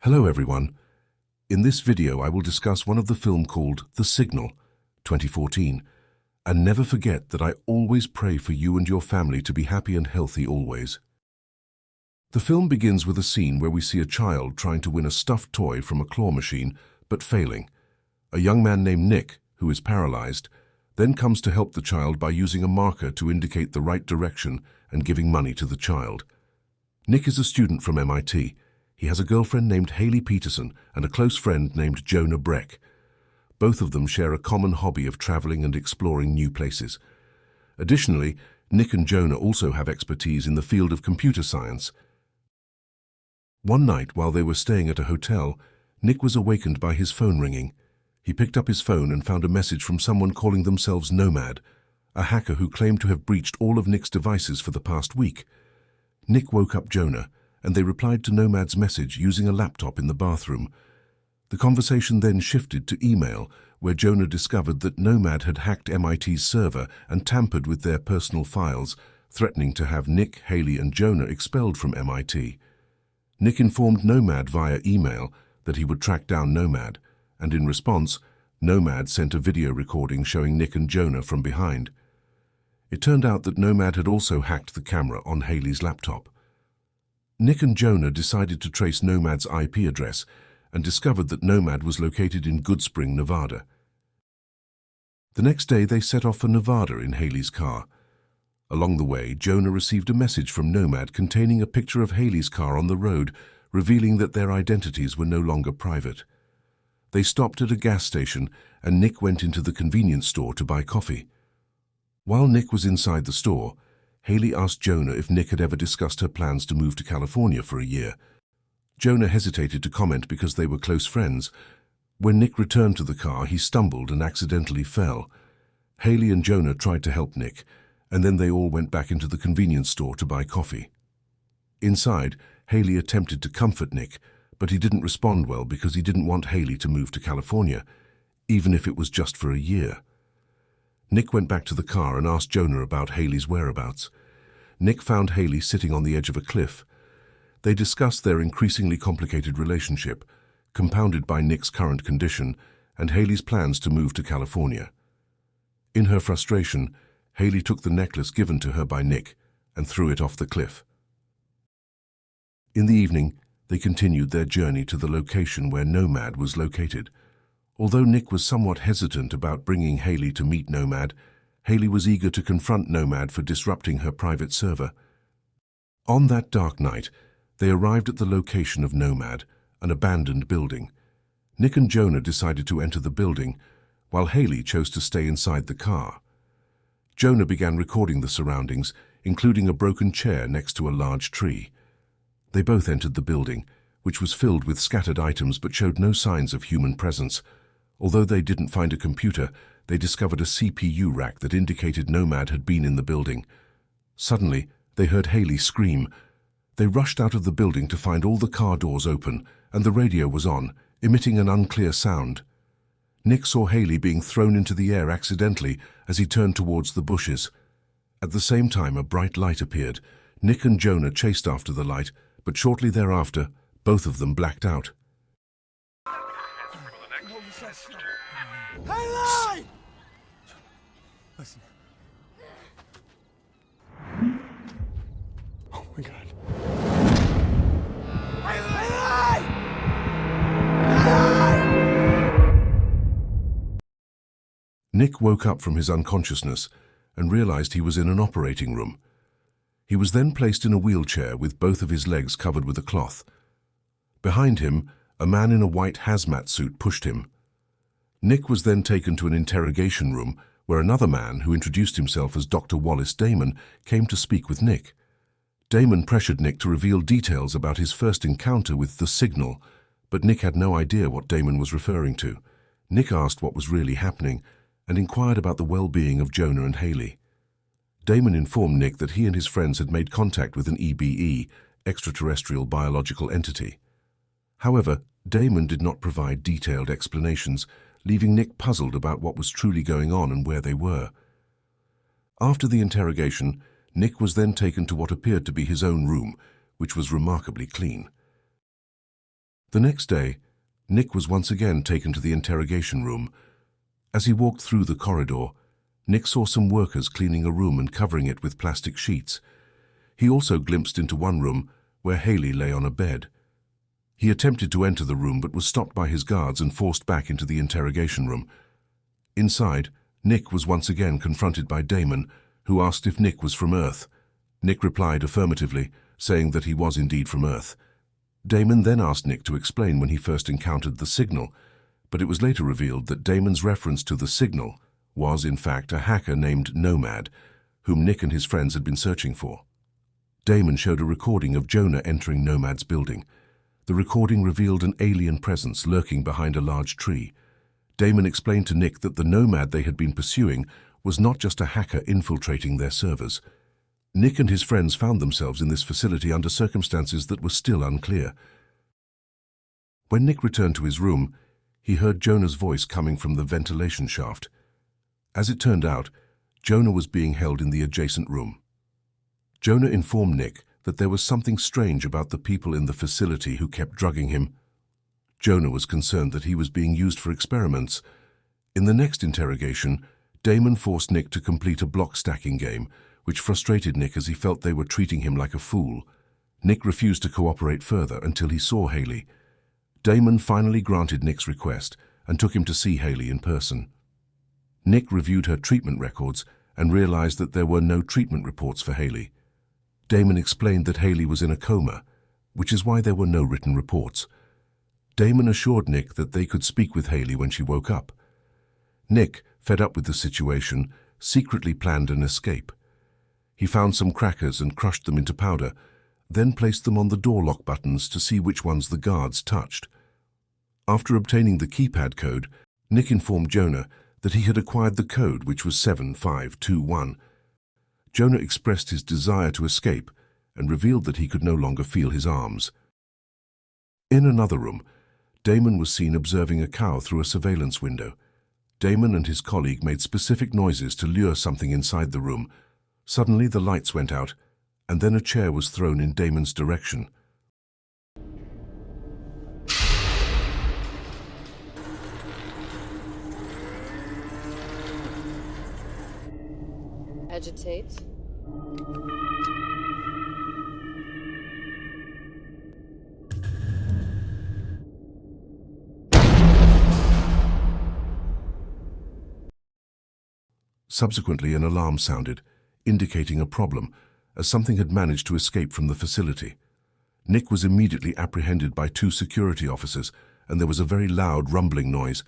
Hello everyone. In this video I will discuss one of the film called The Signal, 2014. And never forget that I always pray for you and your family to be happy and healthy always. The film begins with a scene where we see a child trying to win a stuffed toy from a claw machine, but failing. A young man named Nick, who is paralyzed, then comes to help the child by using a marker to indicate the right direction and giving money to the child. Nick is a student from MIT. He has a girlfriend named Haley Peterson and a close friend named Jonah Breck. Both of them share a common hobby of traveling and exploring new places. Additionally, Nick and Jonah also have expertise in the field of computer science. One night, while they were staying at a hotel, Nick was awakened by his phone ringing. He picked up his phone and found a message from someone calling themselves Nomad, a hacker who claimed to have breached all of Nick's devices for the past week. Nick woke up Jonah, and they replied to Nomad's message using a laptop in the bathroom. The conversation then shifted to email, where Jonah discovered that Nomad had hacked MIT's server and tampered with their personal files, threatening to have Nick, Haley, and Jonah expelled from MIT. Nick informed Nomad via email that he would track down Nomad, and in response, Nomad sent a video recording showing Nick and Jonah from behind. It turned out that Nomad had also hacked the camera on Haley's laptop. Nick and Jonah decided to trace Nomad's IP address and discovered that Nomad was located in Goodspring, Nevada. The next day, they set off for Nevada in Haley's car. Along the way, Jonah received a message from Nomad containing a picture of Haley's car on the road, revealing that their identities were no longer private. They stopped at a gas station, and Nick went into the convenience store to buy coffee. While Nick was inside the store, Haley asked Jonah if Nick had ever discussed her plans to move to California for a year. Jonah hesitated to comment because they were close friends. When Nick returned to the car, he stumbled and accidentally fell. Haley and Jonah tried to help Nick, and then they all went back into the convenience store to buy coffee. Inside, Haley attempted to comfort Nick, but he didn't respond well because he didn't want Haley to move to California, even if it was just for a year. Nick went back to the car and asked Jonah about Haley's whereabouts. Nick found Haley sitting on the edge of a cliff. They discussed their increasingly complicated relationship, compounded by Nick's current condition and Haley's plans to move to California. In her frustration, Haley took the necklace given to her by Nick and threw it off the cliff. In the evening, they continued their journey to the location where Nomad was located. Although Nick was somewhat hesitant about bringing Haley to meet Nomad, Haley was eager to confront Nomad for disrupting her private server. On that dark night, they arrived at the location of Nomad, an abandoned building. Nick and Jonah decided to enter the building, while Haley chose to stay inside the car. Jonah began recording the surroundings, including a broken chair next to a large tree. They both entered the building, which was filled with scattered items but showed no signs of human presence. Although they didn't find a computer, they discovered a CPU rack that indicated Nomad had been in the building. Suddenly, they heard Haley scream. They rushed out of the building to find all the car doors open, and the radio was on, emitting an unclear sound. Nick saw Haley being thrown into the air accidentally as he turned towards the bushes. At the same time, a bright light appeared. Nick and Jonah chased after the light, but shortly thereafter, both of them blacked out. Haley! Listen. Oh my God. Haley! Nick woke up from his unconsciousness and realized he was in an operating room. He was then placed in a wheelchair with both of his legs covered with a cloth. Behind him, a man in a white hazmat suit pushed him. Nick was then taken to an interrogation room where another man, who introduced himself as Dr. Wallace Damon, came to speak with Nick. Damon pressured Nick to reveal details about his first encounter with the Signal, but Nick had no idea what Damon was referring to. Nick asked what was really happening and inquired about the well-being of Jonah and Haley. Damon informed Nick that he and his friends had made contact with an EBE, extraterrestrial biological entity. However, Damon did not provide detailed explanations, leaving Nick puzzled about what was truly going on and where they were. After the interrogation, Nick was then taken to what appeared to be his own room, which was remarkably clean. The next day, Nick was once again taken to the interrogation room. As he walked through the corridor, Nick saw some workers cleaning a room and covering it with plastic sheets. He also glimpsed into one room where Haley lay on a bed. He attempted to enter the room but was stopped by his guards and forced back into the interrogation room. Inside, Nick was once again confronted by Damon, who asked if Nick was from Earth. Nick replied affirmatively, saying that he was indeed from Earth. Damon then asked Nick to explain when he first encountered the signal, but it was later revealed that Damon's reference to the signal was, in fact, a hacker named Nomad, whom Nick and his friends had been searching for. Damon showed a recording of Jonah entering Nomad's building. The recording revealed an alien presence lurking behind a large tree. Damon explained to Nick that the Nomad they had been pursuing was not just a hacker infiltrating their servers. Nick and his friends found themselves in this facility under circumstances that were still unclear. When Nick returned to his room, he heard Jonah's voice coming from the ventilation shaft. As it turned out, Jonah was being held in the adjacent room. Jonah informed Nick that there was something strange about the people in the facility who kept drugging him. Jonah was concerned that he was being used for experiments. In the next interrogation, Damon forced Nick to complete a block-stacking game, which frustrated Nick as he felt they were treating him like a fool. Nick refused to cooperate further until he saw Haley. Damon finally granted Nick's request and took him to see Haley in person. Nick reviewed her treatment records and realized that there were no treatment reports for Haley. Damon explained that Haley was in a coma, which is why there were no written reports. Damon assured Nick that they could speak with Haley when she woke up. Nick, fed up with the situation, secretly planned an escape. He found some crackers and crushed them into powder, then placed them on the door lock buttons to see which ones the guards touched. After obtaining the keypad code, Nick informed Jonah that he had acquired the code, which was 7521. Jonah expressed his desire to escape and revealed that he could no longer feel his arms. In another room, Damon was seen observing a cow through a surveillance window. Damon and his colleague made specific noises to lure something inside the room. Suddenly the lights went out, and then a chair was thrown in Damon's direction. Agitate. Subsequently, an alarm sounded, indicating a problem, as something had managed to escape from the facility. Nick was immediately apprehended by 2 security officers, and there was a very loud rumbling noise.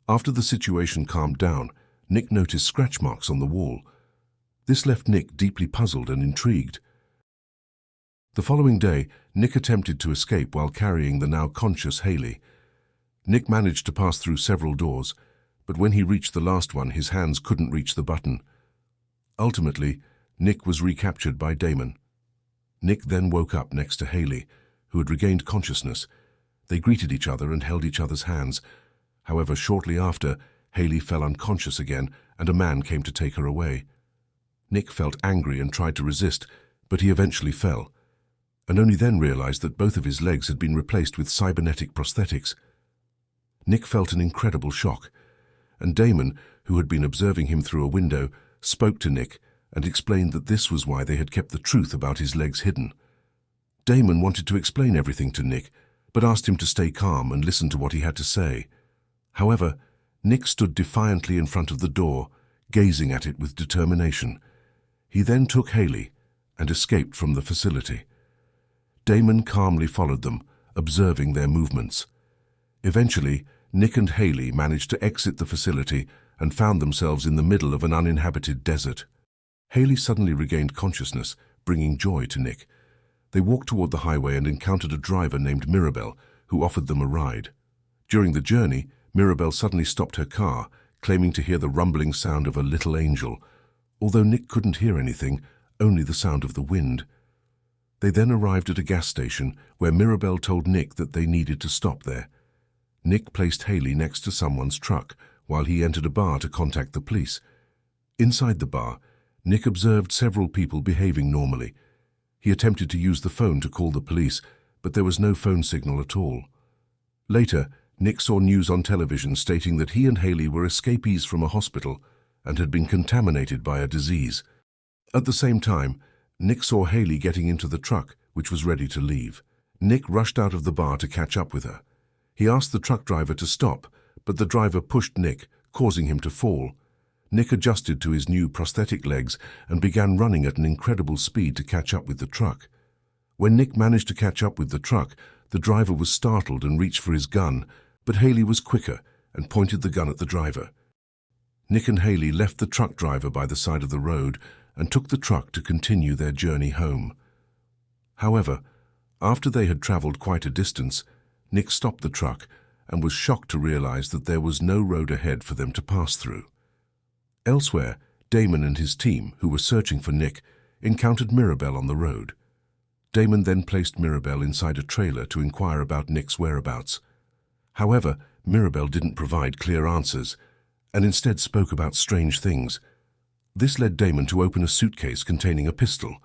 After the situation calmed down, Nick noticed scratch marks on the wall. This left Nick deeply puzzled and intrigued. The following day, Nick attempted to escape while carrying the now conscious Haley. Nick managed to pass through several doors, but when he reached the last one, his hands couldn't reach the button. Ultimately, Nick was recaptured by Damon. Nick then woke up next to Haley, who had regained consciousness. They greeted each other and held each other's hands. However, shortly after, Haley fell unconscious again, and a man came to take her away. Nick felt angry and tried to resist, but he eventually fell, and only then realized that both of his legs had been replaced with cybernetic prosthetics. Nick felt an incredible shock, and Damon, who had been observing him through a window, spoke to Nick and explained that this was why they had kept the truth about his legs hidden. Damon wanted to explain everything to Nick, but asked him to stay calm and listen to what he had to say. However, Nick stood defiantly in front of the door, gazing at it with determination. He then took Haley and escaped from the facility. Damon calmly followed them, observing their movements. Eventually, Nick and Haley managed to exit the facility and found themselves in the middle of an uninhabited desert. Haley suddenly regained consciousness, bringing joy to Nick. They walked toward the highway and encountered a driver named Mirabelle, who offered them a ride. During the journey, Mirabelle suddenly stopped her car, claiming to hear the rumbling sound of a little angel. Although Nick couldn't hear anything, only the sound of the wind. They then arrived at a gas station where Mirabelle told Nick that they needed to stop there. Nick placed Haley next to someone's truck, while he entered a bar to contact the police. Inside the bar, Nick observed several people behaving normally. He attempted to use the phone to call the police, but there was no phone signal at all. Later, Nick saw news on television stating that he and Haley were escapees from a hospital and had been contaminated by a disease. At the same time, Nick saw Haley getting into the truck, which was ready to leave. Nick rushed out of the bar to catch up with her. He asked the truck driver to stop, but the driver pushed Nick, causing him to fall. Nick adjusted to his new prosthetic legs and began running at an incredible speed to catch up with the truck. When Nick managed to catch up with the truck, the driver was startled and reached for his gun, but Haley was quicker and pointed the gun at the driver. Nick and Haley left the truck driver by the side of the road and took the truck to continue their journey home. However, after they had traveled quite a distance, Nick stopped the truck and was shocked to realize that there was no road ahead for them to pass through. Elsewhere, Damon and his team, who were searching for Nick, encountered Mirabelle on the road. Damon then placed Mirabelle inside a trailer to inquire about Nick's whereabouts. However, Mirabelle didn't provide clear answers and instead spoke about strange things. This led Damon to open a suitcase containing a pistol.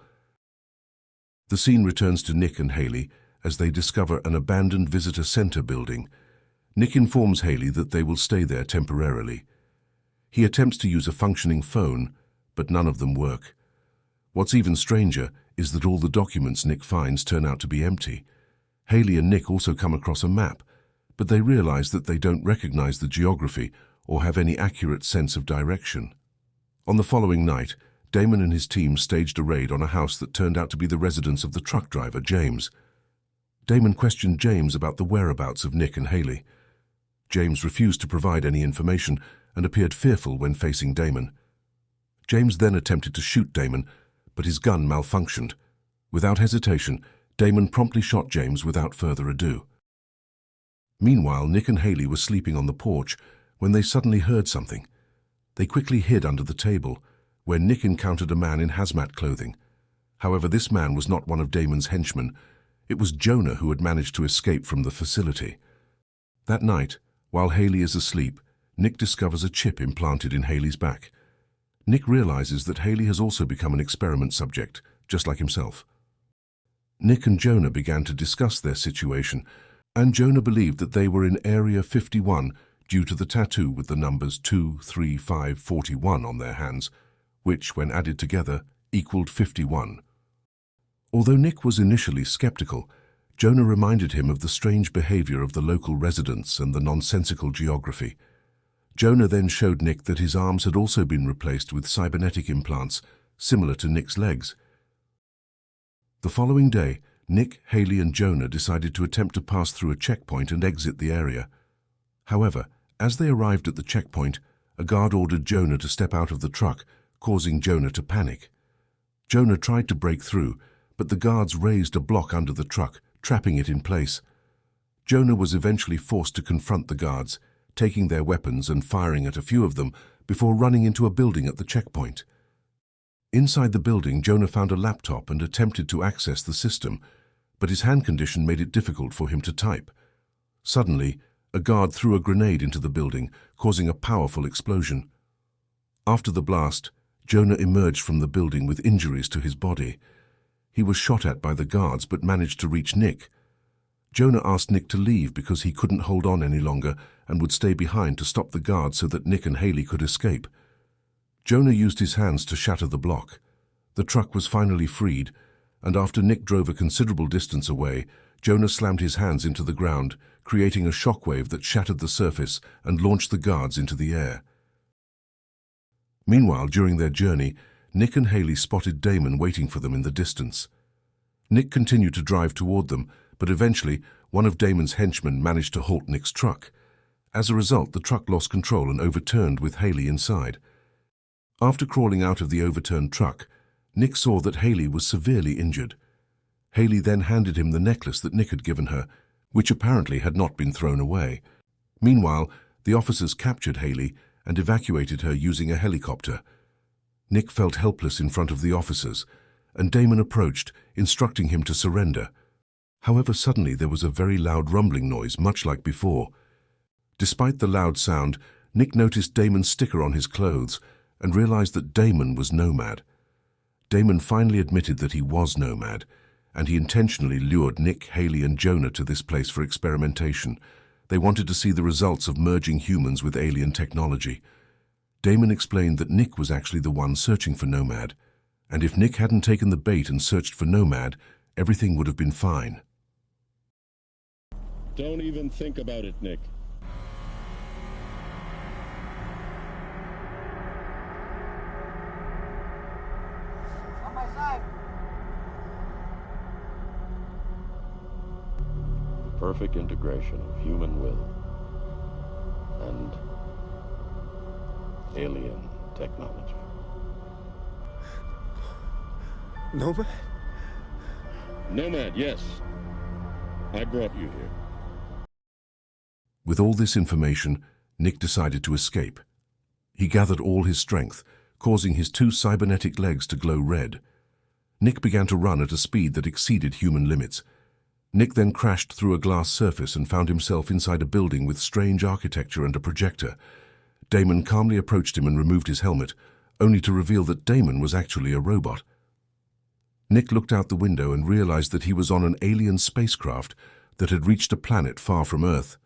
The scene returns to Nick and Haley as they discover an abandoned visitor center building. Nick informs Haley that they will stay there temporarily. He attempts to use a functioning phone, but none of them work. What's even stranger is that all the documents Nick finds turn out to be empty. Haley and Nick also come across a map, but they realize that they don't recognize the geography or have any accurate sense of direction. On the following night, Damon and his team staged a raid on a house that turned out to be the residence of the truck driver, James. Damon questioned James about the whereabouts of Nick and Haley. James refused to provide any information and appeared fearful when facing Damon. James then attempted to shoot Damon, but his gun malfunctioned. Without hesitation, Damon promptly shot James without further ado. Meanwhile, Nick and Haley were sleeping on the porch when they suddenly heard something. They quickly hid under the table, where Nick encountered a man in hazmat clothing. However, this man was not one of Damon's henchmen. It was Jonah who had managed to escape from the facility. That night, while Haley is asleep, Nick discovers a chip implanted in Haley's back. Nick realizes that Haley has also become an experiment subject, just like himself. Nick and Jonah began to discuss their situation, and Jonah believed that they were in Area 51 due to the tattoo with the numbers 2, 3, 5, 41 on their hands, which, when added together, equaled 51. Although Nick was initially skeptical, Jonah reminded him of the strange behavior of the local residents and the nonsensical geography. Jonah then showed Nick that his arms had also been replaced with cybernetic implants, similar to Nick's legs. The following day, Nick, Haley and Jonah decided to attempt to pass through a checkpoint and exit the area. However, as they arrived at the checkpoint, a guard ordered Jonah to step out of the truck, causing Jonah to panic. Jonah tried to break through, but the guards raised a block under the truck, trapping it in place. Jonah was eventually forced to confront the guards, taking their weapons and firing at a few of them before running into a building at the checkpoint. Inside the building, Jonah found a laptop and attempted to access the system, but his hand condition made it difficult for him to type. Suddenly, a guard threw a grenade into the building, causing a powerful explosion. After the blast, Jonah emerged from the building with injuries to his body. He was shot at by the guards but managed to reach Nick. Jonah asked Nick to leave because he couldn't hold on any longer and would stay behind to stop the guards so that Nick and Haley could escape. Jonah used his hands to shatter the block. The truck was finally freed, and after Nick drove a considerable distance away, Jonah slammed his hands into the ground, creating a shockwave that shattered the surface and launched the guards into the air. Meanwhile, during their journey, Nick and Haley spotted Damon waiting for them in the distance. Nick continued to drive toward them, but eventually one of Damon's henchmen managed to halt Nick's truck. As a result, the truck lost control and overturned with Haley inside. After crawling out of the overturned truck, Nick saw that Haley was severely injured. Haley then handed him the necklace that Nick had given her, which apparently had not been thrown away. Meanwhile, the officers captured Haley and evacuated her using a helicopter. Nick felt helpless in front of the officers, and Damon approached, instructing him to surrender. However, suddenly there was a very loud rumbling noise, much like before. Despite the loud sound, Nick noticed Damon's sticker on his clothes and realized that Damon was Nomad. Damon finally admitted that he was Nomad, and he intentionally lured Nick, Haley, and Jonah to this place for experimentation. They wanted to see the results of merging humans with alien technology. Damon explained that Nick was actually the one searching for Nomad, and if Nick hadn't taken the bait and searched for Nomad, everything would have been fine. Don't even think about it, Nick. On my side. The perfect integration of human will and alien technology. Nomad? Nomad, yes. I brought you here. With all this information, Nick decided to escape. He gathered all his strength, causing his 2 cybernetic legs to glow red. Nick began to run at a speed that exceeded human limits. Nick then crashed through a glass surface and found himself inside a building with strange architecture and a projector. Damon calmly approached him and removed his helmet, only to reveal that Damon was actually a robot. Nick looked out the window and realized that he was on an alien spacecraft that had reached a planet far from Earth.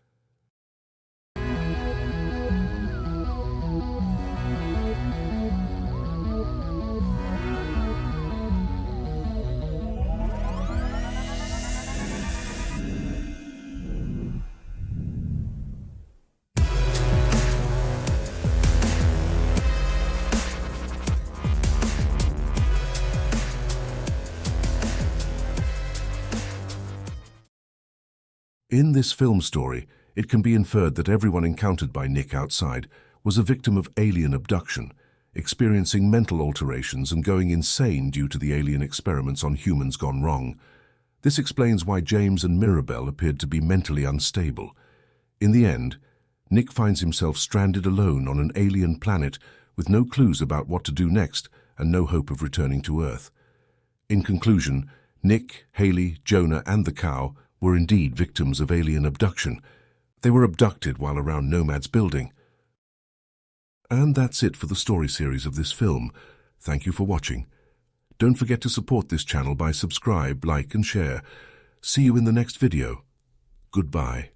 In this film story, it can be inferred that everyone encountered by Nick outside was a victim of alien abduction, experiencing mental alterations and going insane due to the alien experiments on humans gone wrong. This explains why James and Mirabel appeared to be mentally unstable. In the end, Nick finds himself stranded alone on an alien planet with no clues about what to do next and no hope of returning to Earth. In conclusion, Nick, Haley, Jonah, and the cow were indeed victims of alien abduction. They were abducted while around Nomad's building. And that's it for the story series of this film. Thank you for watching. Don't forget to support this channel by subscribe, like, and share. See you in the next video. Goodbye.